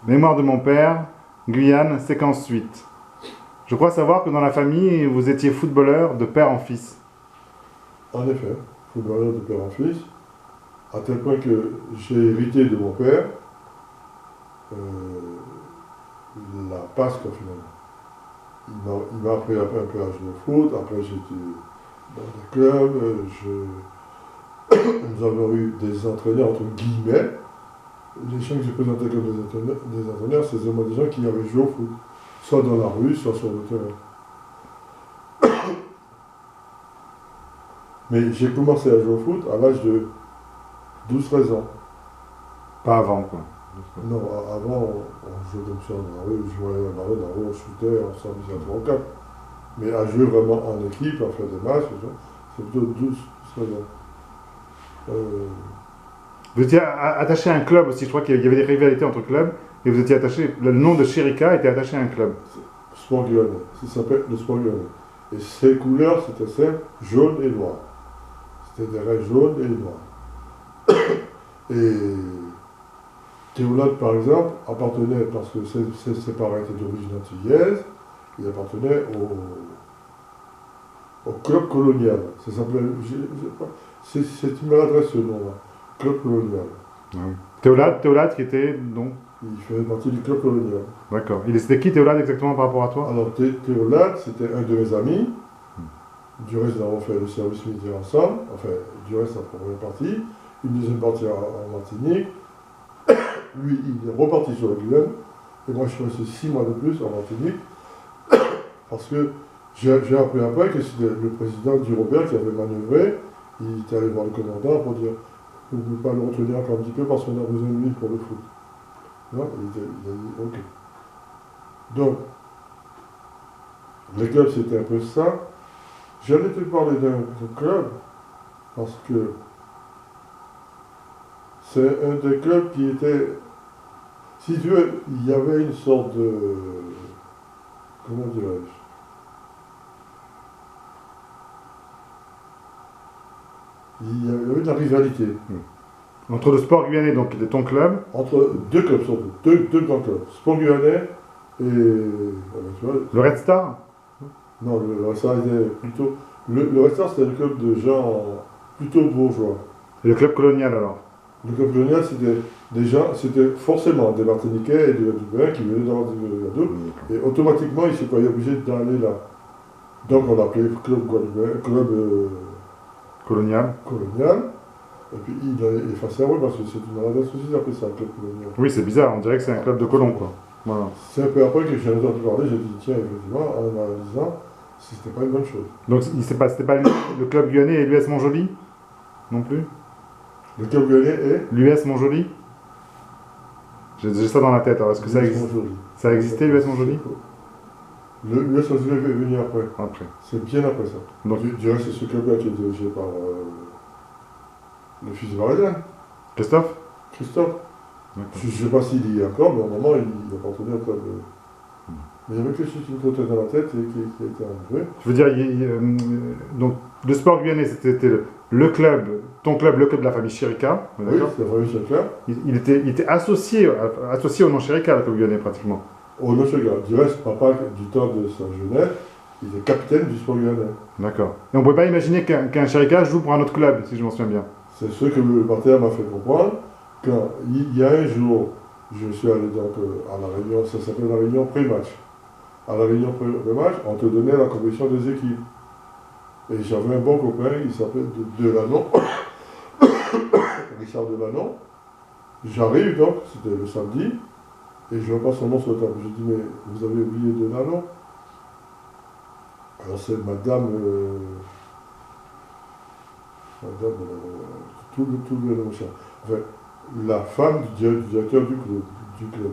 Mémoire de mon père, Guyane, séquence 8. Je crois savoir que dans la famille, vous étiez footballeur de père en fils. En effet, footballeur de père en fils, à tel point que j'ai hérité de mon père euh, la passe, quoi, finalement. Il m'a appris un peu à jouer au foot, après j'étais dans des clubs, nous avons eu des entraîneurs, entre guillemets. Les gens que j'ai présentés comme des entraîneurs, c'est vraiment des gens qui avaient joué au foot, soit dans la rue, soit sur le terrain. Mais j'ai commencé à jouer au foot à l'âge de 12-13 ans. Pas avant, quoi. Non, avant, on jouait comme ça dans la rue, je jouais un ballon dans la rue, on shootait, on s'amusait à 3 ou 4. Mais à jouer vraiment en équipe, à faire des matchs, c'est plutôt 12-13 ans. Vous étiez attaché à un club aussi, je crois qu'il y avait des rivalités entre clubs, et vous étiez attaché, le nom de Chirika était attaché à un club. Sport Guyanais, ça s'appelle le Sport Guyanais. Et ses couleurs, c'était simple, jaune et noir. C'était des raies jaunes et noires. Et Théolade, par exemple, appartenait, parce que ses parents étaient d'origine antillaise, il appartenait au club colonial. Ça s'appelait, c'est une maladresse ce nom-là, club colonial. Ah oui. Théolade qui était, donc... Il faisait partie du club colonial. D'accord. C'était qui Théolade exactement par rapport à toi? Alors Théolade, c'était un de mes amis. Du reste, nous avons fait le service militaire ensemble. Enfin, du reste, la première partie. Une deuxième partie en Martinique. Lui, il est reparti sur la Guyane. Et moi, je suis resté 6 mois de plus en Martinique. Parce que j'ai appris après que c'était le président du Robert qui avait manœuvré. Il était allé voir le commandant pour dire vous ne pouvez pas le retenir encore un petit peu parce qu'on a besoin de lui pour le foot. Non, il a dit ok. Donc, les clubs, c'était un peu ça. J'allais te parler d'un club parce que c'est un des clubs qui était, si tu veux, il y avait une sorte de, comment dirais-je, il y avait de la rivalité. Entre le sport guyanais, donc, de ton club. Entre deux clubs, surtout, deux grands clubs, Sport Guyanais et, tu vois, Le Red Star? non, le Red Star était plutôt, le Red Star c'était le club de gens plutôt bourgeois. Et le club colonial, alors? Le club colonial, c'était des gens, c'était forcément des Martiniquais et des Guadeloupéens qui venaient dans la Guadeloupe, et automatiquement, ils se croyaient obligés d'aller là. Donc, on l'appelait club guadeloupéen, club Colonial. colonial, et puis il a effacé oui, parce que c'est une maladresse aussi d'appeler ça, club colonial. Oui, c'est bizarre, on dirait que c'est un club de colons, quoi. Voilà. C'est un peu après que j'ai entendu parler, j'ai dit, tiens, effectivement, en analysant, c'était pas une bonne chose. Donc, c'était pas le club guyanais et l'US Montjoly? Non plus? Le club guyanais est L'US Montjoly? J'ai ça dans la tête, alors est-ce que ça existe? Ça a existé, l'US Montjoly? L'US Montjoly est venu après. Après. C'est bien après ça. Donc, Je dirais que c'est ce club-là qui est dirigé par le fils de Valériane, Christophe? Christophe. D'accord. Je ne sais pas s'il y est encore, mais à un moment, il appartenait au club. Mais il y avait quelque chose qui me trottait dans la tête et qui a été enlevé. Je veux dire, donc, le sport guyanais, c'était le club, ton club, le club de la famille Chirika. Oui, c'est la famille Chirika. Il était associé au nom Chirika, le club guyanais, pratiquement. Au nom Chirika. Du reste, papa, du temps de sa jeunesse, il était capitaine du sport guyanais. D'accord. Et on ne pouvait pas imaginer qu'un Chirika joue pour un autre club, si je m'en souviens bien. C'est ce que le partenaire m'a fait comprendre. Quand il y a un jour, je suis allé donc à la réunion, ça s'appelle la réunion pré-match. À la réunion pré-match, on te donnait la composition des équipes. Et j'avais un bon copain, il s'appelait Delanon, Richard Delanon. J'arrive donc, c'était le samedi, et je vois pas son nom sur la table. Je dis, mais vous avez oublié Delanon? Alors c'est madame, tout le machin. Enfin, la femme du directeur du club,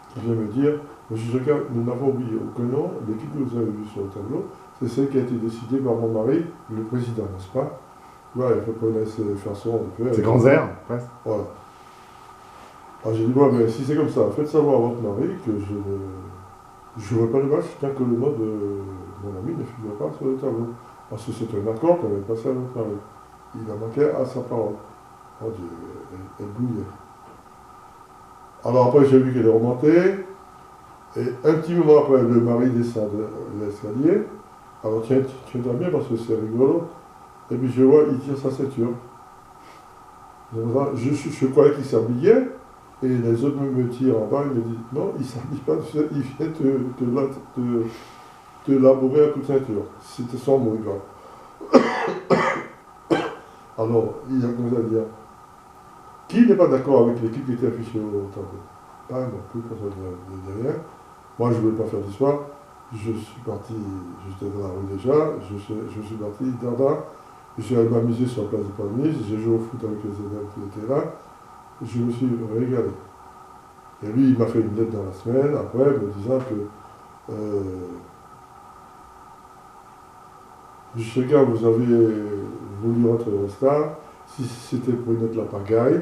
qui vient me dire, monsieur Jacquard, nous n'avons oublié aucun nom, l'équipe que vous avez vue sur le tableau, c'est celle qui a été décidée par mon mari, le président, n'est-ce pas? Voilà, il faut connaître ses façons de faire. C'est grands airs, presque. Voilà. Alors j'ai dit, bon, mais si c'est comme ça, faites savoir à votre mari que je ne jouerai pas le match tant que le nom de mon ami ne figure pas sur le tableau. Parce que c'est un accord qu'on avait passé à notre mari. Il a manqué à sa parole. Oh Dieu, elle bouillait. Alors après, j'ai vu qu'elle est remontée. Et un petit moment après, le mari descend de l'escalier. Alors tiens, tu entends bien parce que c'est rigolo. Et puis je vois, il tire sa ceinture. Je croyais qu'il s'habillait. Et les autres me tirent en bas. Ils me disent non, il ne s'habille pas. Il vient te labourer un coup de ceinture. C'était son mot, il va. Alors, il a commencé à dire qui n'est pas d'accord avec l'équipe qui était affichée au tableau? Pas non plus, personne de derrière. Moi, je ne voulais pas faire d'histoire. Je suis parti, j'étais dans la rue déjà, je suis parti, dada, je suis allé m'amuser sur la place du Palmis, j'ai joué au foot avec les élèves qui étaient là, je me suis régalé. Et lui, il m'a fait une lettre dans la semaine, après, me disant que je sais que vous avez voulu rentrer au Star, si c'était pour une lettre la pagaille,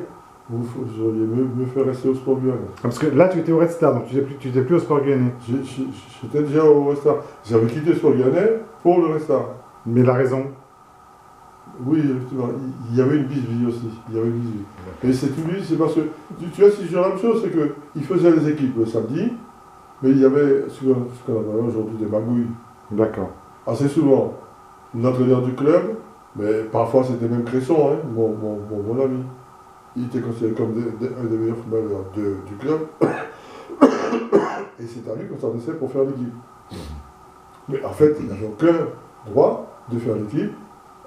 vous auriez mieux fait rester au Sport Lyonnais. Parce que là, tu étais au Red Star, donc tu n'étais plus au Sport Lyonnais. J'étais déjà au Red Star. J'avais quitté le Sport Lyonnais pour le Red Star. Mais la raison? Oui, effectivement. Il y avait une bisbille aussi. Il y avait une bisbille. Et c'est tout lui, c'est parce que, tu vois, si je dis la même chose, c'est qu'il faisait les équipes le samedi, mais il y avait ce qu'on appelle aujourd'hui des magouilles. D'accord. Assez souvent, l'entraîneur du club, mais parfois c'était même Cresson, hein, mon ami. Il était considéré comme un des meilleurs footballeurs du club. Et c'est à lui qu'on s'adressait pour faire l'équipe. Mais en fait, il n'avait aucun droit de faire l'équipe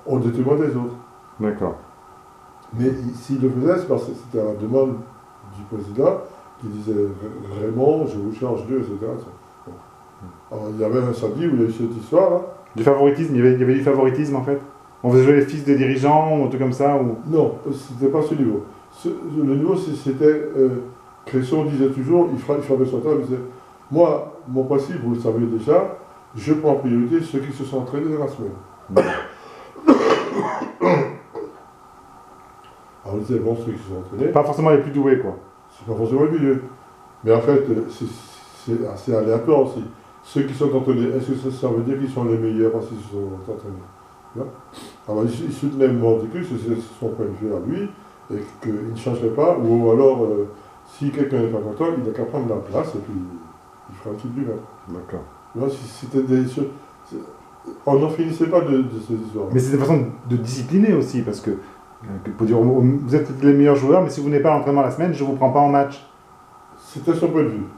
au détriment des autres. D'accord. Mais s'il le faisait, c'est parce que c'était à la demande du président qui disait Raymond, je vous charge d'eux, etc. Alors il y avait un samedi où il y a eu cette histoire-là. Du favoritisme, il y avait du favoritisme en fait? On faisait jouer les fils des dirigeants ou un truc comme ça ou... Non, c'était pas ce niveau. Le niveau, c'était. Cresson disait toujours, il frappait son temps, il disait moi, mon principe, vous le savez déjà, je prends en priorité ceux qui se sont entraînés dans la semaine. Alors, il disait bon, ceux qui se sont entraînés. Pas forcément les plus doués, quoi. C'est pas forcément les plus doués. Mais en fait, c'est assez aléatoire aussi. Ceux qui sont entraînés, est-ce que ça veut dire qu'ils sont les meilleurs parce qu'ils se sont entraînés? Alors, il soutenait Mordicus, c'est son point de vue à lui, et qu'il ne changerait pas, ou alors, si quelqu'un n'est pas content, il n'a qu'à prendre la place et puis il fera un truc du même. D'accord. C'était des choses. On n'en finissait pas de ces histoires. Mais c'est une façon de discipliner aussi, parce que pour dire, vous êtes les meilleurs joueurs, mais si vous n'êtes pas à l'entraînement la semaine, je ne vous prends pas en match. C'était son point de vue.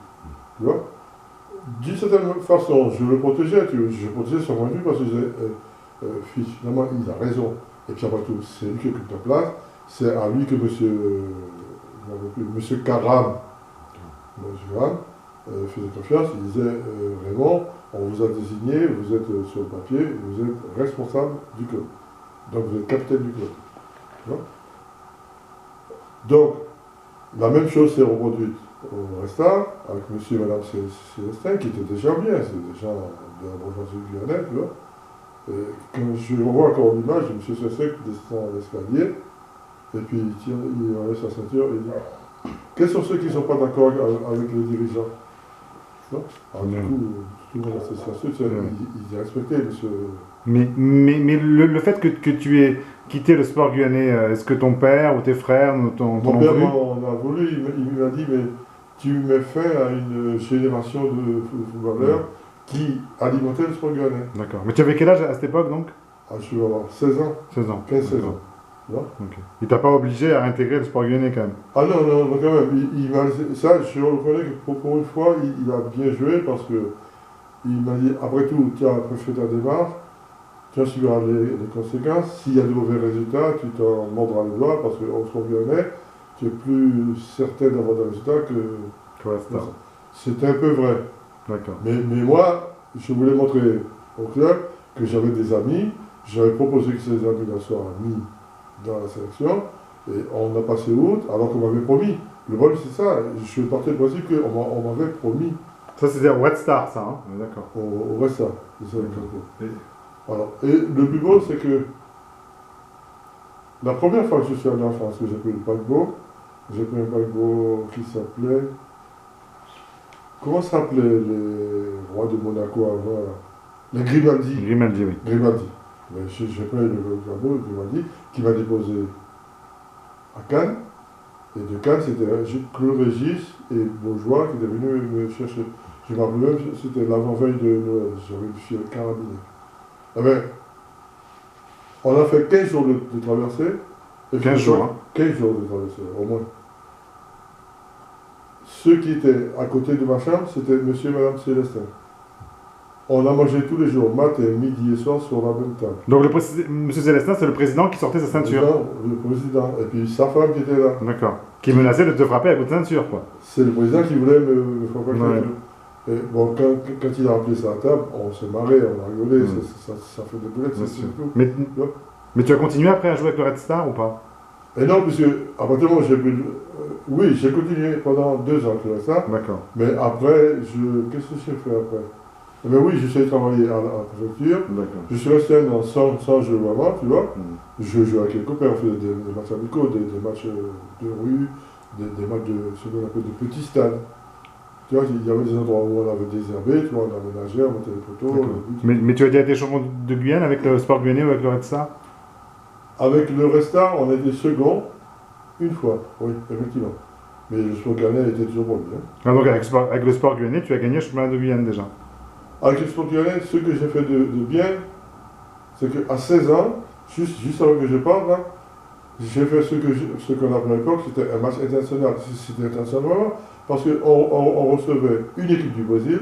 Tu vois? D'une certaine façon, je le protégeais, je protégeais son point de vue parce que je disais, finalement, il a raison. Et puis après tout, c'est lui qui occupe ta place, c'est à lui que monsieur Karam, faisait confiance, il disait, Raymond, on vous a désigné, vous êtes sur le papier, vous êtes responsable du club. Donc vous êtes capitaine du club. Tu vois? Donc, la même chose s'est reproduite au Resta, avec monsieur et madame Célestin, qui étaient déjà bien, c'est des gens de la bourgeoisie lyonnaise, tu vois. Et quand je revois encore l'image de monsieur Célestin qui descend l'escalier, et puis il enlève sa ceinture et il dit quels sont ceux qui ne sont pas d'accord avec les dirigeants? Non. Alors du coup, tout le monde a censure, il est respecté, monsieur. Mais le fait que tu aies quitté le Sport Lyonnais, est-ce que ton père ou tes frères ton Mon père m'en a voulu, il m'a dit mais tu mets fin à une génération de footballeurs qui alimentaient le Sport Lyonnais. D'accord. Mais tu avais quel âge à cette époque donc? Je vais avoir 16 ans. 16 ans. 15-16 ans. Non? Okay. Il t'a pas obligé à intégrer le Sport Lyonnais quand même? Ah non, quand même. Ça, je reconnais que pour une fois, il a bien joué parce que il m'a dit, après tout, tu as fait ta démarche, tu en subiras les conséquences. S'il y a de mauvais résultats, tu t'en mordras les doigts parce qu'au Sport Lyonnais, tu es plus certain d'avoir des résultats que... C'est un peu vrai. D'accord. Mais moi, je voulais montrer au club que j'avais des amis. J'avais proposé que ces amis-là soient mis dans la sélection. Et on a passé outre alors qu'on m'avait promis. Le problème, c'est ça. Je suis parti du principe qu'on m'avait promis. Ça, c'était au Red Star, ça, hein? D'accord. Au Red Star. Voilà. Et le plus beau, c'est que la première fois que je suis allé en France, que j'ai pris le paquebot, qui s'appelait... Comment s'appelaient les rois de Monaco avant? Les Grimaldi. Grimaldi, oui. Grimaldi. J'ai pris le paquebot, Grimaldi, qui m'a déposé à Cannes. Et de Cannes, c'était Claude Régis et Bourgeois qui étaient venus me chercher. Je me rappelle même, c'était l'avant-veille de Noël. J'avais le filet carabiné. Ah ben, on a fait 15 jours de traversée. Et 15 jours, hein. 15 jours de traversée, au moins. Ceux qui étaient à côté de ma chambre, c'était monsieur et madame Célestin. On a mangé tous les jours, matin, midi et soir, sur la même table. Donc monsieur Célestin, c'est le président qui sortait sa ceinture. Le président, et puis sa femme qui était là. D'accord. Qui menaçait de te frapper avec votre ceinture, quoi. C'est le président qui voulait me frapper avec la Ouais. ceinture. Et bon, quand il a appelé ça à la table, on s'est marré, on a rigolé, ça fait des boulettes, Bien c'est sûr. tout. Mais tu as continué après à jouer avec le Red Star ou pas? Et non, parce que à partir du moment où j'ai pris oui, j'ai continué pendant 2 ans avec ça, D'accord. mais après, qu'est-ce que j'ai fait après? Eh bien oui, j'ai essayé de travailler à la préfecture. D'accord. Je suis resté un an sans jouer vraiment, tu vois. Mm. Je jouais avec les copains, on faisait des matchs amicaux, des matchs de rue, des matchs de ce qu'on appelle de petits stades. Tu vois, il y avait des endroits où on avait désherbé, tu vois, on aménageait, on mettait les poteaux. D'accord. Mais tu as déjà été champion de Guyane avec le Sport Guyanais ou avec le Red Star? Avec le Resta, on était second une fois, oui, effectivement. Mais le sport Guyanais était toujours bon. Hein. Ah, donc avec le Sport Guyanais, tu as gagné le championnat de Guyane déjà. Avec le sport Guyanais, ce que j'ai fait de bien, c'est qu'à 16 ans, juste avant que je parte, là, j'ai fait ce qu'on appelait à l'époque, c'était un match international. C'était international vraiment, parce qu'on recevait une équipe du Brésil,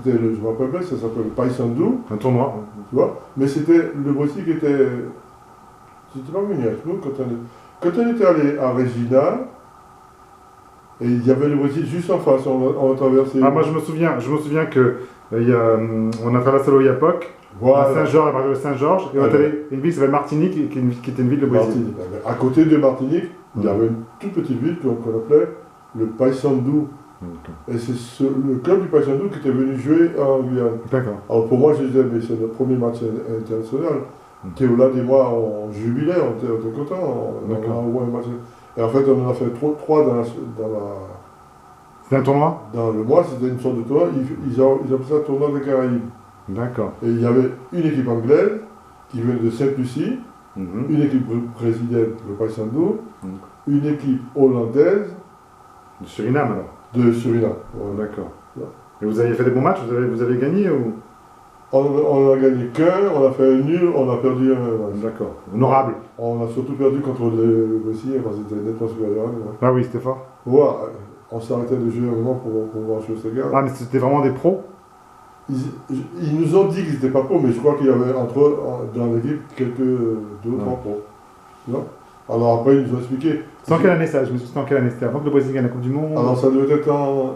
je me rappelle bien, ça s'appelle Paysandu, Un tournoi. tu vois, mais c'était le Brésil qui était. C'était pas venu avec nous quand on était allé à Regina, et il y avait le Brésil juste en face, on a traversé. Ah, moi je me souviens que on a traversé l'Oyapock, à Voilà. Saint-Georges, à partir de Saint-Georges, et on est Ouais. allé une ville qui s'appelle Martinique, qui était une ville de Brésil. Martinique. À côté de Martinique, il y Ouais. avait une toute petite ville qu'on appelait le Paysandu. Et c'est le club du Paysandu qui était venu jouer en Guyane. D'accord. Alors pour moi, je disais, mais c'est notre premier match international. Théolade et moi, on jubilait, on était contents. On a D'accord. au moins un match. Et en fait, on en a fait 3 C'était un tournoi? dans le mois, c'était une sorte de tournoi. Ils appelaient ça tournoi des Caraïbes. D'accord. Et il y avait une équipe anglaise qui venait de Sainte-Lucie, Mhm. une équipe brésilienne, le Paysandu, Mhm. une équipe hollandaise Du Suriname alors. de Suriname. Voilà. D'accord. Ouais. Et vous avez fait des bons matchs? Vous avez gagné ou? On a gagné qu'un, on a fait un nul, on a perdu un match. D'accord. Honorable. On a surtout perdu contre le Brésiliens parce qu'ils étaient nettement supérieurs à nous. Hein. Ah oui, c'était fort. Ouais, on s'arrêtait de jouer un moment pour voir jouer ces gars. Ah, mais c'était vraiment des pros? Ils nous ont dit qu'ils n'étaient pas pros, mais je crois qu'il y avait entre eux, dans l'équipe, deux ou trois pros. Non. Alors après, ils nous ont expliqué. C'est en quelle année ça? Je me suis dit, c'était en quelle année? C'était avant que le Brésil gagne la Coupe du Monde? Alors ça devait être en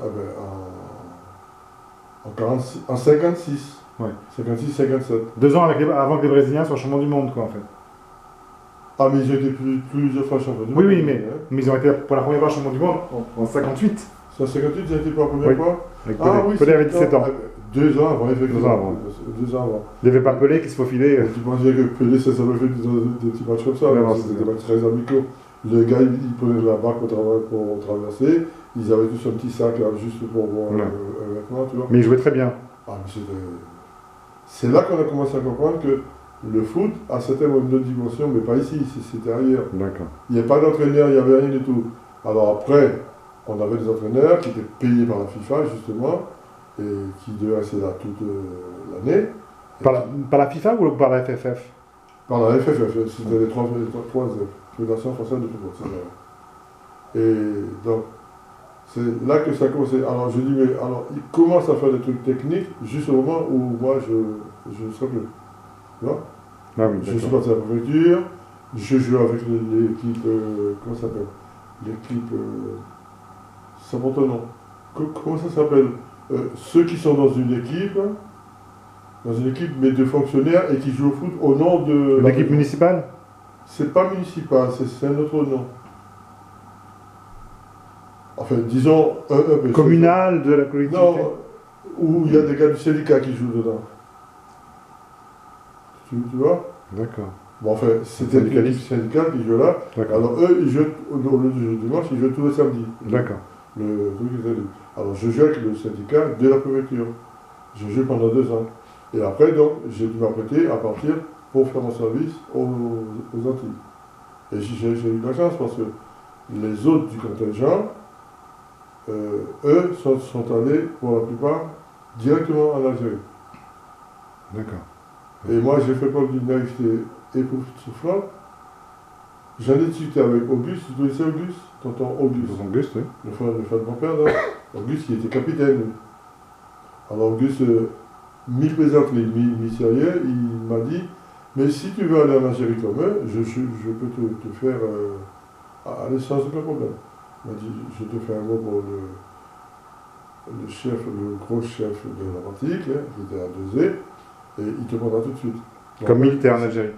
56. Ouais. 56, 57. 2 ans avant que les Brésiliens soient champions du monde, quoi, en fait. Ah, mais ils ont été plusieurs fois champions du Oui, monde. oui, mais Hein. ils ont été pour la première fois champions du monde en 58. C'est en 58, ils ont été pour la première Oui. fois. Avec Ah Pelé. oui, Pelé avait c'est 17 ans. 2 ans avant, effectivement. 2 ans avant. 2 ans avant. Il n'y avait pas Pelé qui se faufilait. Et tu pensais que Pelé, ça avait fait des petits matchs comme ça. Ouais, non, C'était c'est des matchs très amicaux. Le gars, il prenait la barque pour traverser. Ils avaient tous un petit sac là, juste pour voir Ouais. un vêtement, tu vois. Mais il jouait très bien. Ah, mais c'est là qu'on a commencé à comprendre que le foot a certainement une autre dimension, mais pas ici, c'était ailleurs. D'accord. Il n'y avait pas d'entraîneur, il n'y avait rien du tout. Alors après, on avait des entraîneurs qui étaient payés par la FIFA, justement, et qui devaient rester là toute l'année. Par la FIFA ou par la FFF? Par la FFF, c'était les trois Fédérations françaises de football. c'est vrai. Et donc, c'est là que ça a commencé. Alors je dis, mais alors, ils commencent à faire des trucs techniques juste au moment où moi je ne serai plus. Tu vois? Ah oui, Je suis d'accord. parti à la préfecture, je joue avec l'équipe, comment ça s'appelle? L'équipe, ça porte un nom. Comment ça s'appelle? Ceux qui sont dans une équipe, mais de fonctionnaires et qui jouent au foot au nom de... L'équipe municipale? C'est pas municipal, c'est un autre nom. Enfin, disons... Communale de la collectivité? Non, où il y a des gars du syndicat qui jouent dedans. Tu vois? D'accord. Bon, enfin, c'était l'équipe syndicale qui jouait là. D'accord. Alors eux, ils jouent, au lieu du dimanche, ils jouent tous les samedis. D'accord. Le truc était dit. Alors je joue avec le syndicat de la préfecture. Je joue pendant 2 ans. Et après, donc, j'ai dû m'apprêter à partir pour faire mon service aux Antilles. Et j'ai eu de la chance parce que les autres du contingent, eux, sont allés, pour la plupart, directement en Algérie. D'accord. Et moi, j'ai fait preuve d'une naïveté époustouflante. J'en ai discuté avec Auguste, vous connaissez Auguste? Tonton Auguste. Auguste, oui. Le frère de mon père, là. Auguste, qui était capitaine. Lui. Alors, Auguste, mi-plaisanterie, mi-sérieux, il m'a dit, mais si tu veux aller en Algérie comme eux, je peux te faire aller sans aucun problème. Il m'a dit, je te fais un mot pour le chef, le gros chef de l'Atlantique, hein, qui était à 2E, et il te prendra tout de suite. Comme militaire en Algérie.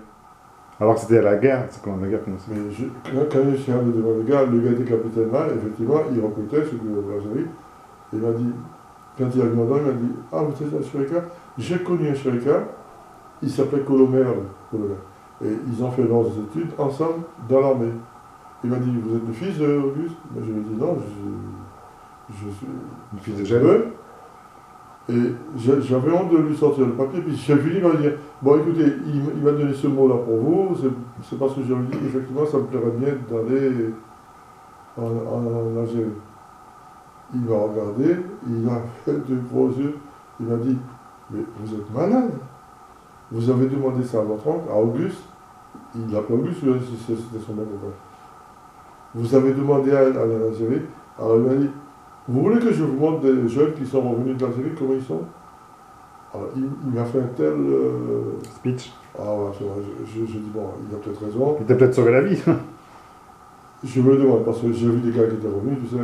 Alors que c'était à la guerre, c'est quand la guerre commençait. Mais quand je suis allé devant le gars était capitaine là, effectivement, il recrutait ceux de l'Algérie. Il m'a dit, quand il a demandé, il m'a dit, ah, vous êtes un Chérika? J'ai connu un Chérika, il s'appelait Colomer. Et ils ont fait leurs études ensemble dans l'armée. Il m'a dit, vous êtes le fils d'Auguste? Ben, je lui ai dit, non, je suis le fils de Jeanne. Et j'avais honte de lui sortir le papier, puis j'ai fini par lui dire, bon écoutez, il m'a donné ce mot-là pour vous, c'est parce que j'ai dit, effectivement, ça me plairait bien d'aller en Algérie. Il m'a regardé, il a fait de gros yeux, il m'a dit, mais vous êtes malade. Vous avez demandé ça à votre oncle, à Auguste, il l'appelait Auguste, c'était son nom. Vous avez demandé à aller en Algérie, alors il m'a dit, vous voulez que je vous montre des jeunes qui sont revenus de l'Algérie, comment ils sont? Alors, il m'a fait un tel... speech. Ah ouais, je dis, bon, il a peut-être raison. Il t'a peut-être sauvé la vie. Je me demande, parce que j'ai vu des gars qui étaient revenus, tu sais.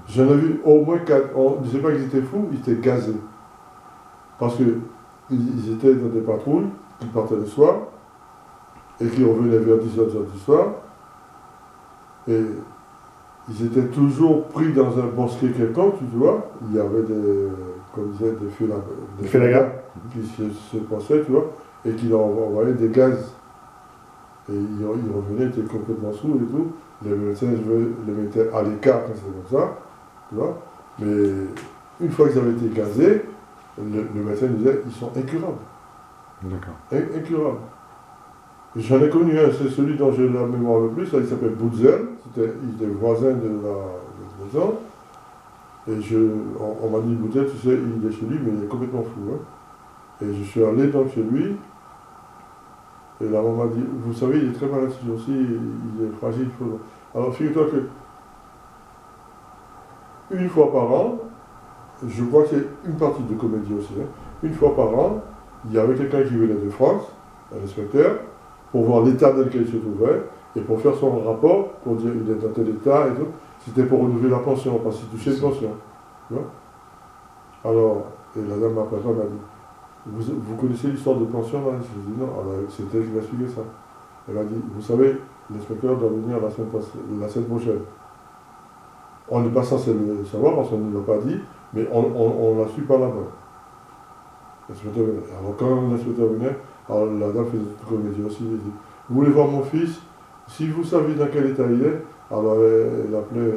J'en ai vu au moins 4. On ne disait pas qu'ils étaient fous, ils étaient gazés. Parce qu'ils étaient dans des patrouilles, ils partaient le soir, et qui revenaient vers 10h du soir. Et ils étaient toujours pris dans un bosquet quelconque, tu vois. Il y avait des félagas qui se passaient, tu vois, et qui leur envoyaient des gaz. Et ils revenaient, ils étaient complètement sous et tout. Les médecins les mettaient à l'écart quand c'était comme ça, tu vois. Mais une fois qu'ils avaient été gazés, le médecin disait, ils sont incurables. D'accord. Incurables. J'en ai connu un, c'est celui dont j'ai la mémoire le plus, il s'appelle Boudzel, il était voisin de la maison. Et on m'a dit, Boudzel, tu sais, il est chez lui, mais il est complètement fou. Hein. Et je suis allé donc chez lui, et la maman m'a dit, vous savez, il est très malade ce jour-ci, il est fragile. Alors figure-toi que, une fois par an, je crois que c'est une partie de comédie aussi, hein, une fois par an, il y avait quelqu'un qui venait de France, un inspecteur, pour voir l'état dans lequel il se trouvait, et pour faire son rapport, pour dire il est dans tel état et tout. C'était pour renouveler la pension, parce qu'il touchait une pension. Tu vois. Alors, et la dame après m'a dit, vous connaissez l'histoire de pension là? Je lui ai dit non, alors c'est elle qui m'a expliqué ça. Elle m'a dit, vous savez, l'inspecteur doit venir la semaine prochaine. On n'est pas censé le savoir parce qu'on ne nous l'a pas dit, mais on l'a su par là-bas. Alors quand l'inspecteur venait, alors la dame faisait toute comédie aussi, elle dit, vous voulez voir mon fils? Si vous savez dans quel état il est, alors elle appelait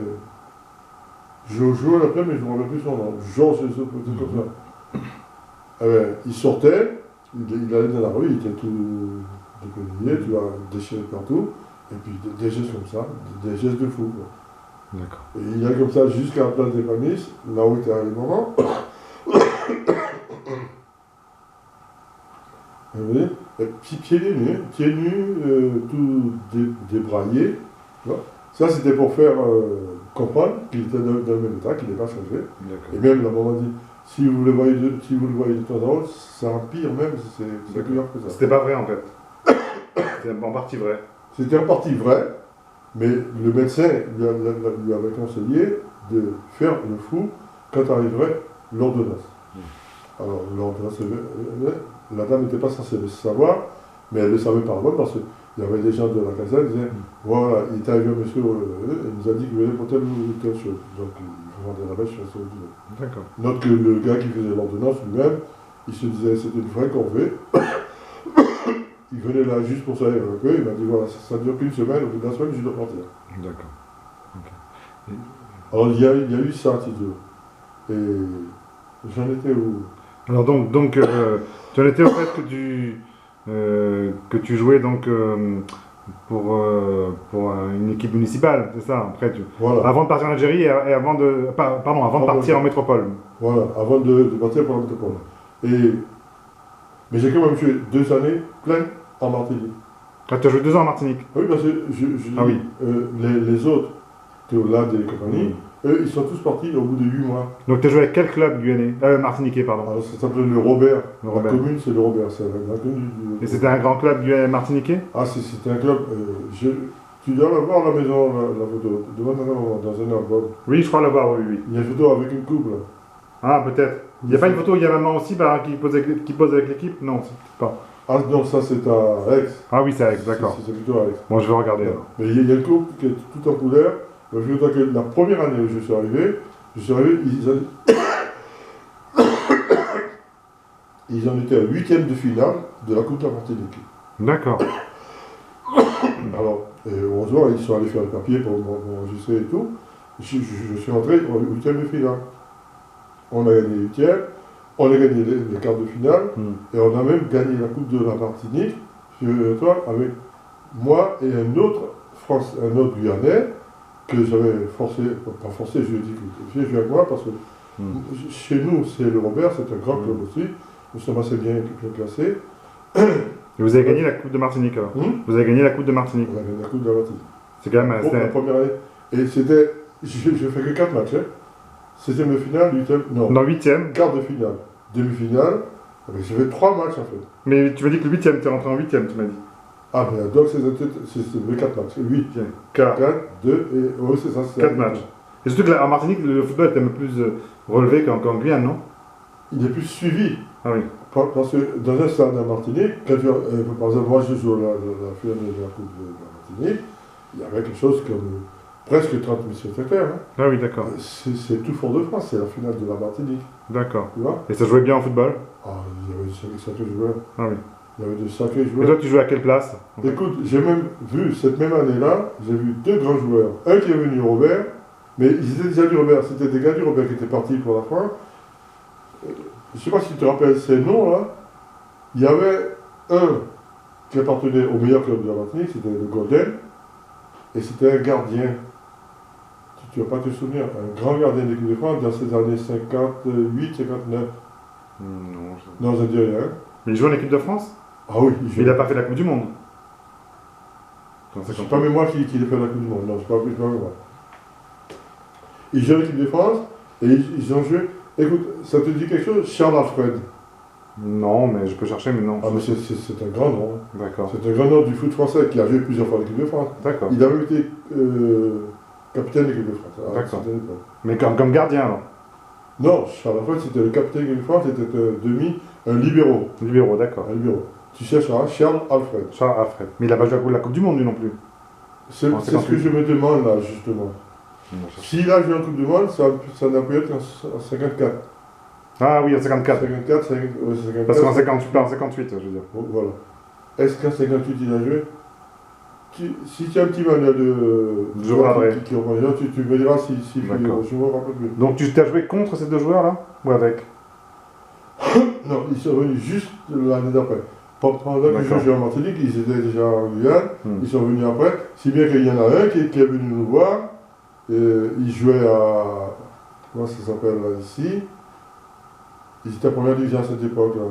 Jojo, elle appelait, mais je ne me rappelle plus son nom. Georges, peut-être comme ça. Eh bien, il sortait, il allait dans la rue, il était tout décollié, tu vois, déchiré partout, et puis des gestes comme ça, des gestes de fou. D'accord. Et il allait comme ça jusqu'à la place des Panis, là où était arrivé le moment. Et pieds nus, tout débraillé. Ça, c'était pour faire comprendre qu'il était dans le même état, qu'il n'est pas changé. Et même la maman dit, si vous le voyez de temps en temps, ça empire même, c'est plus grave que ça. C'était pas vrai en fait. C'était en partie vrai. C'était en partie vrai, mais le médecin lui avait conseillé de faire le fou quand arriverait l'ordonnance. Alors, l'ordonnance, la dame n'était pas censée le savoir, mais elle le savait par moi parce qu'il y avait des gens de la caserne qui disaient voilà, il est arrivé un monsieur, il nous a dit qu'il venait pour telle ou telle chose. Donc, il faut vendre la bêche sur le dîner. D'accord. Note que le gars qui faisait l'ordonnance lui-même, il se disait c'était une vraie corvée. Il venait là juste pour savoir un peu, il m'a dit voilà, ça ne dure qu'une semaine, au bout de la semaine, je dois partir. D'accord. Okay. Alors, il y a eu ça, et j'en étais où? Alors donc tu en étais au fait que tu jouais donc pour une équipe municipale, c'est ça. Après, Voilà. avant de partir en Algérie et avant de, pardon, avant de partir en métropole. Voilà, avant de partir pour la métropole. Mais j'ai quand même joué 2 années pleines en Martinique. Ah, tu as joué 2 ans en Martinique. Oui, parce que Ah oui. les autres, Théolade et compagnie, eux, ils sont tous partis au bout de 8 mois. Donc tu as joué avec quel club guyanais martiniquais, pardon. Alors, ça s'appelait le Robert. Le Robert. La commune, c'est le Robert. C'est la commune Et c'était un grand club martiniquais? Ah, c'était un club. Tu dois la voir à la maison, la photo. Dans un album. Oui, je crois l'avoir, oui, oui. Il y a une photo avec une coupe, là. Ah, peut-être. Il n'y a pas une photo où il y a maman aussi qui pose avec l'équipe? Non, c'est pas. Ah non, ça c'est à Aix. Ah oui, c'est Aix, d'accord. C'est plutôt à Aix. Bon, je vais regarder alors. Mais il y a une coupe qui est tout en couleur. Je veux dire que la première année où je suis arrivé, ils en étaient à 8e de finale de la Coupe de la Martinique. D'accord. Alors, heureusement, ils sont allés faire le papier pour m'enregistrer et tout. Je suis rentré au 8e de finale. On a gagné les 8e, on a gagné les quarts de finale, et on a même gagné la Coupe de la Martinique, avec moi et un autre Guyanais, que j'avais pas forcé, je lui ai dit que viens jouer avec moi, parce que chez nous, c'est le Robert, c'est un grand club aussi, nous sommes assez bien classés. Et vous avez gagné la Coupe de Martinique alors? Vous avez gagné la Coupe de Martinique? On a gagné la Coupe de la Martinique. C'est quand même... La première année. Et c'était... J'ai fait que 4 matchs, hein. 16e de finale, 8e... Non. Dans 8e? Quart de finale. Demi-finale. J'ai fait 3 matchs en fait. Mais tu m'as dit que le 8e, tu es rentré en 8e, tu m'as dit. Ah, mais donc c'est les 4 matchs. 8, 4, 2, et... Oui, c'est ça. 4 matchs. Et surtout qu'en Martinique, le football est un peu plus relevé qu'en Guyane, non? Il est plus suivi. Ah oui. Parce que dans un stade en Martinique, par exemple, moi je joue la finale de la Coupe de la Martinique, il y avait quelque chose comme presque 30 000 spectateurs. Hein. Ah oui, d'accord. C'est tout Fort-de-France, c'est la finale de la Martinique. D'accord. Tu vois? Et ça jouait bien en football? Ah, il y avait de sacrés joueurs. Ah oui. Il y avait de sacrés joueurs. Et toi, tu jouais à quelle place? Écoute, j'ai même vu, cette même année-là, j'ai vu 2 grands joueurs. Un qui est venu au Robert, mais ils étaient déjà du Robert, c'était des gars du Robert qui étaient partis pour la fin. Je ne sais pas si tu te rappelles ces noms-là. Il y avait un qui appartenait au meilleur club de la Martinique, c'était le Golden, et c'était un gardien. Tu ne vas pas te souvenir, un grand gardien de l'équipe de France dans ces années 58, 59. Non, ça ne dit rien. Mais il joue en équipe de France? Ah oui, il n'a pas fait la Coupe du Monde. C'est pas même moi qui l'ai fait la Coupe du Monde, non, c'est pas moi. Ils jouent en équipe de France, et ils ont joué. Écoute, ça te dit quelque chose, Charles Alfred? Non, mais je peux chercher, mais non. Ah, mais c'est un grand nom. D'accord. C'est un grand nom du foot français qui a joué plusieurs fois l'équipe de France. D'accord. Il a même été capitaine de l'équipe de France. D'accord. Mais comme gardien, alors? Non, Charles Alfred, c'était le capitaine de l'équipe de France, c'était un libéraux. Libéraux, d'accord. Un libéraux. Tu cherches Charles Alfred. Charles Alfred. Mais il n'a pas joué la Coupe du Monde, lui non plus. C'est ce que je me demande là, justement. S'il a joué en Coupe du Monde, ça n'a pu être en 54. Ah oui, en 54. 54. Parce qu'en 58, je veux dire. Voilà. Est-ce qu'en 58 il a joué? Si tu as un petit manuel je regarderai. Tu me diras si je me rappelle plus. Donc tu t'as joué contre ces 2 joueurs-là? Ou avec? Non, ils sont venus juste l'année d'après. Pendant que je jouais en Martinique, ils étaient déjà en Guyane, ils sont venus après, si bien qu'il y en a un qui est venu nous voir, il jouait à... Comment ça s'appelle là, ici? Ils étaient en première division à cette époque-là.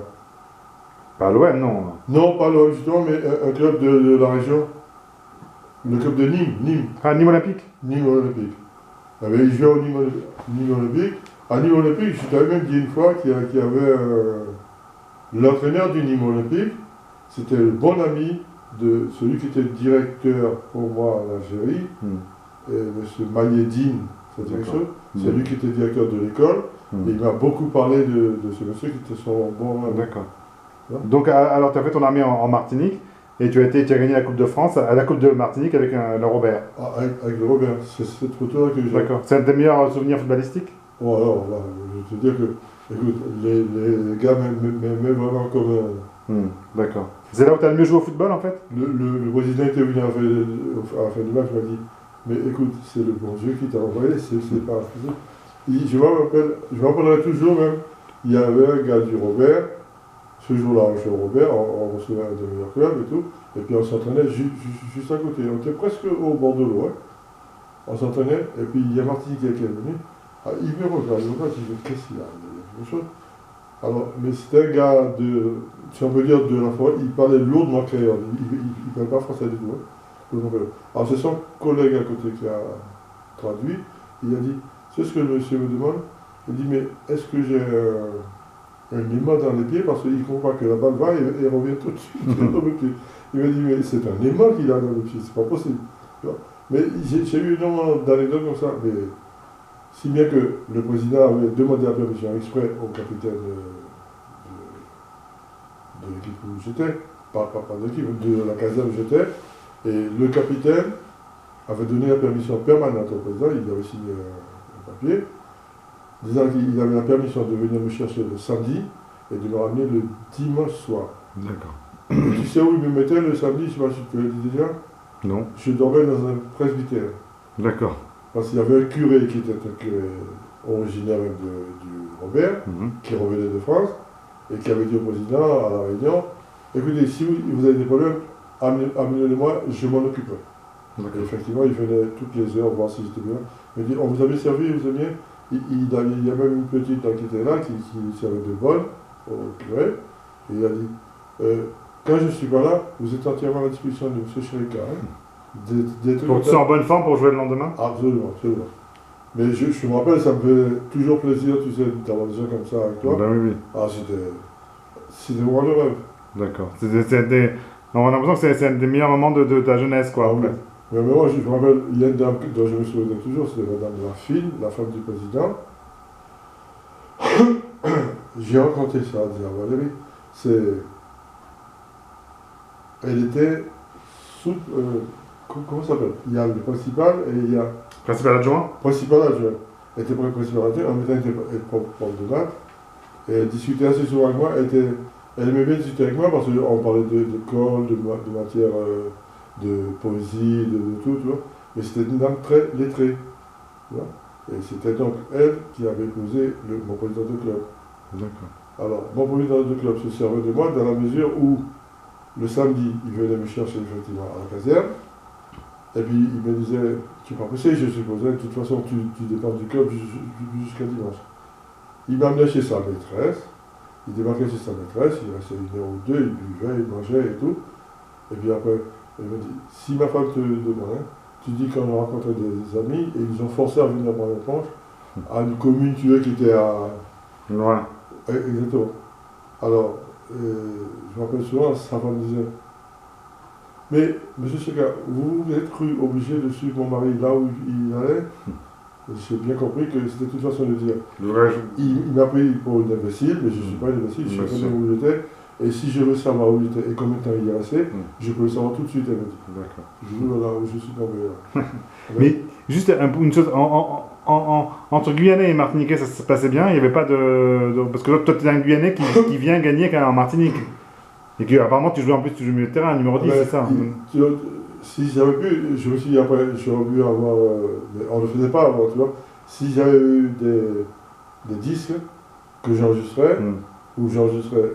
Pas l'OM, non. Non, pas l'OM justement, mais un club de la région. Le club de Nîmes. Ah, Nîmes Olympique? Nîmes Olympique. Il jouait au Nîmes Olympique. À Nîmes Olympique, je t'avais même dit une fois qu'il y avait l'entraîneur du Nîmes Olympique, c'était le bon ami de celui qui était directeur pour moi en Algérie, M. Mayedine, ça dit quelque chose. C'est lui qui était directeur de l'école. Et il m'a beaucoup parlé de ce monsieur qui était son bon ami. D'accord. Donc, alors tu as fait ton armée en Martinique et tu as gagné la Coupe de France, à la Coupe de Martinique avec le Robert. Ah, avec le Robert, c'est cette photo-là que j'ai. D'accord. C'est un des meilleurs souvenirs footballistiques? Oh, alors, là, je veux te dire que, écoute, les gars m'aimaient vraiment comme. D'accord. C'est là où tu as le mieux joué au football en fait? Le président était venu à la fin du match, il m'a dit, mais écoute, c'est le bon Dieu qui t'a envoyé, c'est pas. Je me rappellerai toujours même, il y avait un gars du Robert, Ce jour-là, on jouait au Robert, on recevait un des meilleurs clubs et tout. Et puis on s'entraînait juste à côté. On était presque au bord de l'eau. Hein. On s'entraînait, et puis il y a Martinique qui est venu. Ah, il me regarde, il me dit, qu'est-ce qu'il y a? Il y a quelque chose. Alors, mais c'était un gars de, si on peut dire, de la forêt, il parlait lourdement créole. Il ne parlait pas français du tout. Hein. Alors c'est son collègue à côté qui a traduit. Il a dit, c'est ce que le monsieur me demande. Il dit, mais est-ce que j'ai un émoi dans les pieds parce qu'il comprend que la balle va et revient tout de suite dans le pied. Il m'a dit, mais c'est un émoi qu'il a dans le pied, c'est pas possible. Tu vois. Mais j'ai eu énormément d'anecdotes comme ça, mais si bien que le président avait demandé la permission exprès au capitaine de l'équipe où j'étais, pas de l'équipe, de la caserne où j'étais, et le capitaine avait donné la permission permanente au président, il avait signé un papier, disant qu'il avait la permission de venir me chercher le samedi et de me ramener le dimanche soir. D'accord. Tu sais où il me mettait le samedi, je ne sais pas si tu l'as dit déjà? Non. Je dormais dans un presbytère. D'accord. Parce qu'il y avait un curé qui était un curé originaire du Robert, qui revenait de France, et qui avait dit au président à la réunion, écoutez, si vous avez des problèmes, amenez-les-moi, je m'en occuperai. Et effectivement, il venait toutes les heures voir si j'étais bien. Il me dit, on vous avait servi, vous aimiez? Il y a même une petite qui était là, qui servait de bonne au curé, et il a dit, quand je ne suis pas là, vous êtes entièrement à la disposition de M. Chérika. Hein, pour que tu sois en bonne forme pour jouer le lendemain? Absolument, absolument. Mais je me rappelle, ça me fait toujours plaisir, tu sais, d'avoir des gens comme ça avec toi. Ben oui, oui. Ah, c'était vraiment le rêve. D'accord. On a l'impression que c'est un des meilleurs moments de ta jeunesse, quoi. Ah, mais moi, je me rappelle, il y a une dame dont je me souviens toujours, c'était madame Lafille, la femme du président. J'ai rencontré ça, Valérie. Elle était sous. Comment ça s'appelle? Il y a le principal et il y a. Principal adjoint? Principal adjoint. Elle était principal adjoint, en même temps elle était prof de maths. Et elle discutait assez souvent avec moi. Elle aimait bien discuter avec moi parce qu'on parlait d'école, de matière de poésie, de tout, tu vois. Mais c'était une dame très lettrée. Tu vois. Et c'était donc elle qui avait épousé mon président de club. D'accord. Alors, mon président de club se servait de moi dans la mesure où le samedi, il venait me chercher effectivement à la caserne. Et puis il me disait, tu n'es pas pressé, je suppose, de toute façon tu dépends du club jusqu'à dimanche. Il m'amenait chez sa maîtresse, il débarquait chez sa maîtresse, il restait une heure ou deux, il buvait, il mangeait et tout. Et puis après, il me dit, si ma femme te demande, tu dis qu'on a rencontré des amis et ils ont forcé à venir prendre la planche à une commune, tu vois, qui était à... Ouais. Exactement. Alors, je me rappelle souvent, sa femme disait, mais, monsieur Cheka, vous êtes cru obligé de suivre mon mari là où il allait? J'ai bien compris que c'était toute façon de dire. Il m'a pris pour une imbécile, mais je ne suis pas une imbécile, je sais où il était. Et si je veux savoir où il était et combien de temps il est resté, je peux le savoir tout de suite, elle me dit. D'accord. Je dis, voilà, où je suis tombé là. Mais juste une chose, entre Guyanais et Martiniquais, ça se passait bien, il n'y avait pas parce que toi, tu es un Guyanais qui vient gagner quand même en Martinique. Et que apparemment tu joues milieu de terrain, numéro 10, c'est ça? Si j'avais pu, je me suis dit après, j'aurais pu avoir, mais on ne le faisait pas avant, tu vois. Si j'avais eu des disques que j'enregistrais, ou j'enregistrais,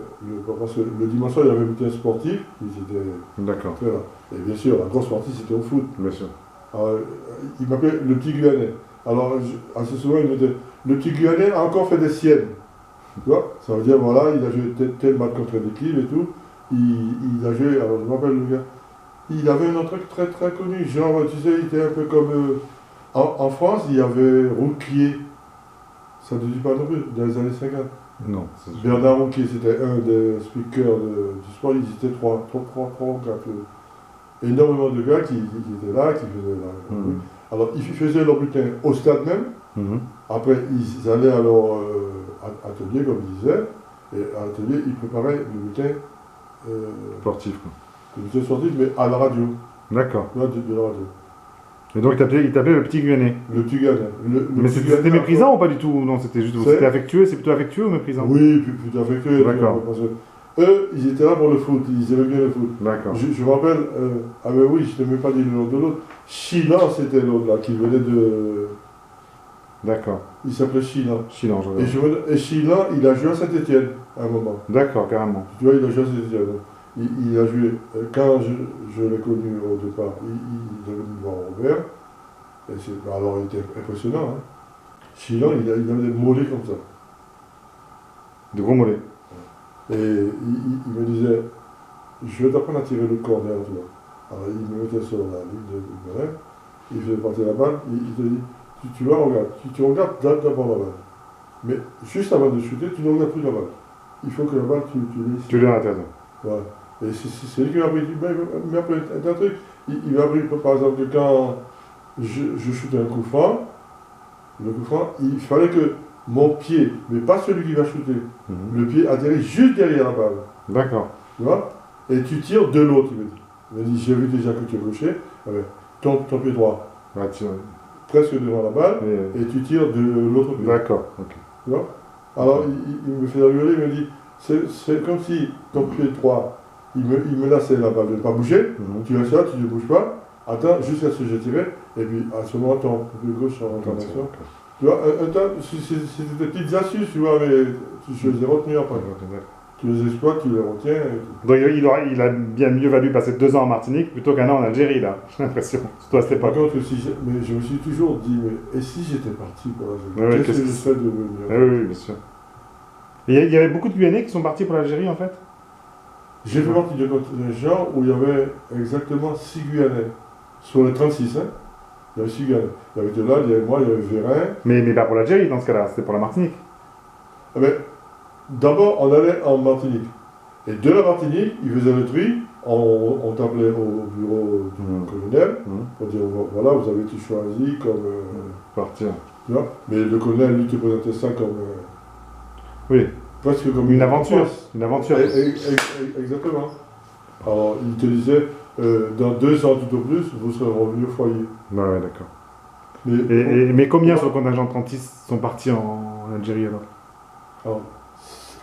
parce que le dimanche soir il y avait un bulletin sportif, ils étaient d'accord. Très là. Et bien sûr, la grosse partie c'était au foot. Bien sûr. Alors, il m'appelait le petit Guyanais. Alors assez souvent il me disait, le petit Guyanais a encore fait des siennes. Tu vois, ça veut dire, voilà, il a joué tel match contre l'équipe et tout. Il a joué, alors je me rappelle le gars, il avait un autre truc très très connu, genre, tu sais, il était un peu comme... en France, il y avait Rouquier, ça ne dit pas non plus, dans les années 50. Non. Bernard Rouquier, c'était un des speakers du sport, ils étaient trois ou quatre. Énormément de gars qui étaient là, qui faisaient là. Alors, ils faisaient leur bulletin au stade même, après ils allaient à leur atelier, comme ils disaient, et à l'atelier, ils préparaient le bulletin sportif, quoi. Le bulletin sportif, mais à la radio. D'accord. De la radio. Et donc, il t'appelait le petit Guyanais. Le petit Guyanais. Mais c'était méprisant ou pas du tout? Non, c'était juste. C'était affectueux, c'est plutôt affectueux ou méprisant? Oui, plutôt affectueux. D'accord. Eux, ils étaient là pour le foot, ils aimaient bien le foot. D'accord. Je me rappelle, ah ben oui, je ne t'ai même pas dit le nom de l'autre. Sheila, c'était l'autre là, qui venait de. D'accord. Il s'appelait Chilan. Chilan, je vois. Et Chilan, il a joué à Saint-Étienne à un moment. D'accord, carrément. Tu vois, il a joué à Saint-Étienne. Il a joué, quand je l'ai connu au départ, il est venu voir Robert. Alors il était impressionnant. Hein. Chilan, il avait des mollets comme ça. De gros mollets. Et il me disait, je vais t'apprendre à tirer le corner, tu vois. Alors il me mettait sur la ligne de corner, il faisait partir la balle, il te dit, tu vas regarder, tu regardes d'abord la balle. Mais juste avant de shooter, tu ne regardes plus la balle. Il faut que la balle, tu lises. Tu l'as à la tête. Voilà. Et c'est lui qui m'a appris, il m'a appris un truc. Il m'a appris, par exemple, que quand je shootais un coup franc, le coup franc, il fallait que mon pied, mais pas celui qui va shooter, le pied atterrit juste derrière la balle. D'accord. Tu vois? Et tu tires de l'autre, il me dit. Il m'a dit, j'ai vu déjà que tu es gaucher, ton pied droit, Ah, presque devant la balle, et tu tires de l'autre pied. D'accord, ok. Tu vois? Alors il me fait rigoler, il me dit, c'est comme si ton pied droit, il me laissait la balle de ne pas bouger, tu restes là, tu ne bouges pas, attends jusqu'à ce que j'ai tiré, et puis à ce moment, ton pied gauche en inclination. Tu vois, c'est des petites astuces, tu vois, mais je les ai retenues après. Tu les exploites, tu les retiens. Donc il a bien mieux valu passer 2 ans en Martinique plutôt qu'1 an en Algérie, là, j'ai l'impression. Surtout à cette Par époque. contre, mais je me suis toujours dit, mais et si j'étais parti pour l'Algérie, Ouais, qu'est-ce que je serais devenu? Oui, bien sûr. Et il y avait beaucoup de Guyanais qui sont partis pour l'Algérie, en fait? J'ai fait partie d'un genre où il y avait exactement 6 Guyanais. Sur les 36, hein, il y avait 6 Guyanais. Il y avait Delade, il y avait moi, il y avait Vérin. Mais pas pour l'Algérie, dans ce cas-là, c'était pour la Martinique. Eh ben, d'abord, on allait en Martinique. Et de la Martinique, ils faisaient le tri. On t'appelait au bureau du colonel pour dire voilà, vous avez été choisi comme. Partir. Tu vois. Mais le colonel, lui, te présentait ça comme. Oui. Presque comme une aventure. Une aventure. Exactement. Alors, il te disait dans 2 ans tout au plus, vous serez revenu au foyer. Ouais, d'accord. Mais combien sur le contingent 36 sont partis en Algérie alors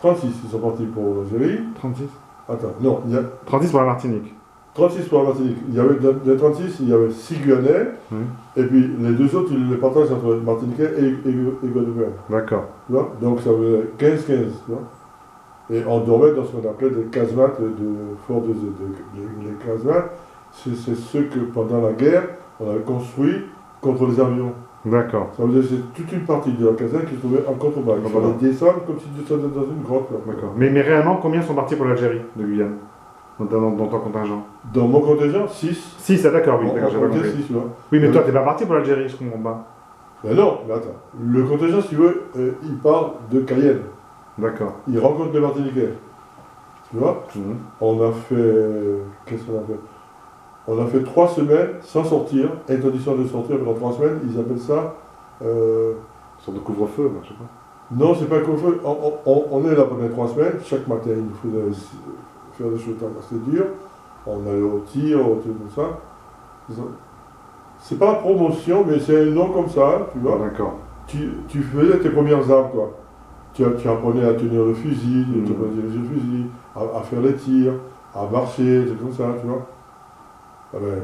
36, ils sont partis pour l'Algérie. 36 Attends, non, il y a 36 pour la Martinique. 36 pour la Martinique. Il y avait des 36, il y avait 6 Guyanais, et puis les 2 autres, ils les partagent entre Martiniquais et Guadeloupéens. D'accord. Tu vois? Donc ça faisait 15-15, tu vois. Et on dormait dans ce qu'on appelait des casemates de Fort de les casemates, c'est ceux que pendant la guerre, on avait construit contre les avions. D'accord. Ça veut dire que c'est toute une partie de la caserne qui se trouvait en contrebas. Il fallait descendre comme si tu descendais dans une grotte. D'accord. Mais réellement, combien sont partis pour l'Algérie de Guyane dans ton contingent? Dans mon contingent, 6. 6, ah, d'accord, oui, d'accord, j'ai pas compris. 6, tu vois. Oui, mais toi, t'es pas parti pour l'Algérie, je comprends pas. Ben non, mais attends. Le contingent, si tu veux, il part de Cayenne. D'accord. Il rencontre les Martiniquais. Tu vois? On a fait. Qu'est-ce qu'on a fait? On a fait 3 semaines sans sortir, interdiction de sortir pendant 3 semaines, ils appellent ça. Une sorte de couvre-feu, je sais pas. Non, c'est pas un couvre-feu. On est là pendant 3 semaines, chaque matin il nous faisait faire des choses assez dures. On allait au tir, au truc comme ça. C'est pas promotion, mais c'est un nom comme ça, tu vois. D'accord. Tu faisais tes premières armes, quoi. Tu apprenais à tenir le fusil, à diriger le fusil, à faire les tirs, à marcher, des trucs comme ça, tu vois. Ah ben,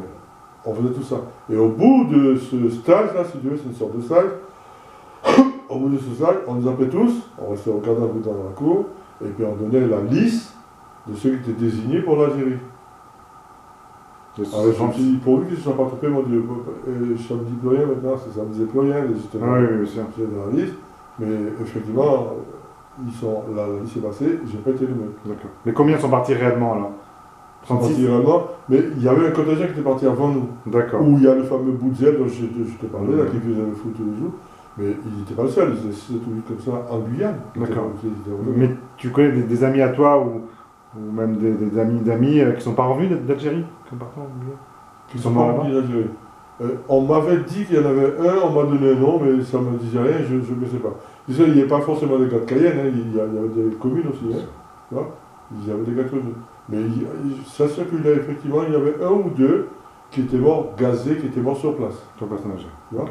on faisait tout ça. Et au bout de ce stage-là, si tu veux, c'est une sorte de stage, au bout de ce stage, on nous appelait tous, on restait au garde à vous dans la cour, et puis on donnait la liste de ceux qui étaient désignés pour l'Algérie. Alors je me suis dit, pourvu qu'ils ne soient pas trompés, mon Dieu, ça ne me dit plus rien maintenant, ça ne me disait plus rien, j'étais dans la liste, mais effectivement, la liste est passée, j'ai pas été nommé. D'accord. Mais combien sont partis réellement alors? 36 réellement, mais il y avait un contingent qui était parti avant nous. D'accord. Où il y a le fameux Boudzel dont je te parlais, là, qui faisait le foot tous les jours. Mais il n'était pas le seul, ils étaient 7 ou 8 comme ça en Guyane. D'accord. Mais tu connais des amis à toi ou même des amis d'amis qui sont pas revenus d'Algérie, comme partant en Guyane? Qui sont pas revenus d'Algérie. On m'avait dit qu'il y en avait un, on m'a donné un nom, mais ça ne me disait rien, je ne sais pas. Tu sais, il n'y a pas forcément des gars de Cayenne, hein, il y avait des communes aussi. Hein, tu vois, il y avait des gars de communes. Mais ça circulait effectivement, il y avait 1 ou 2 qui étaient morts gazés, qui étaient morts sur place. Sur place, tu vois.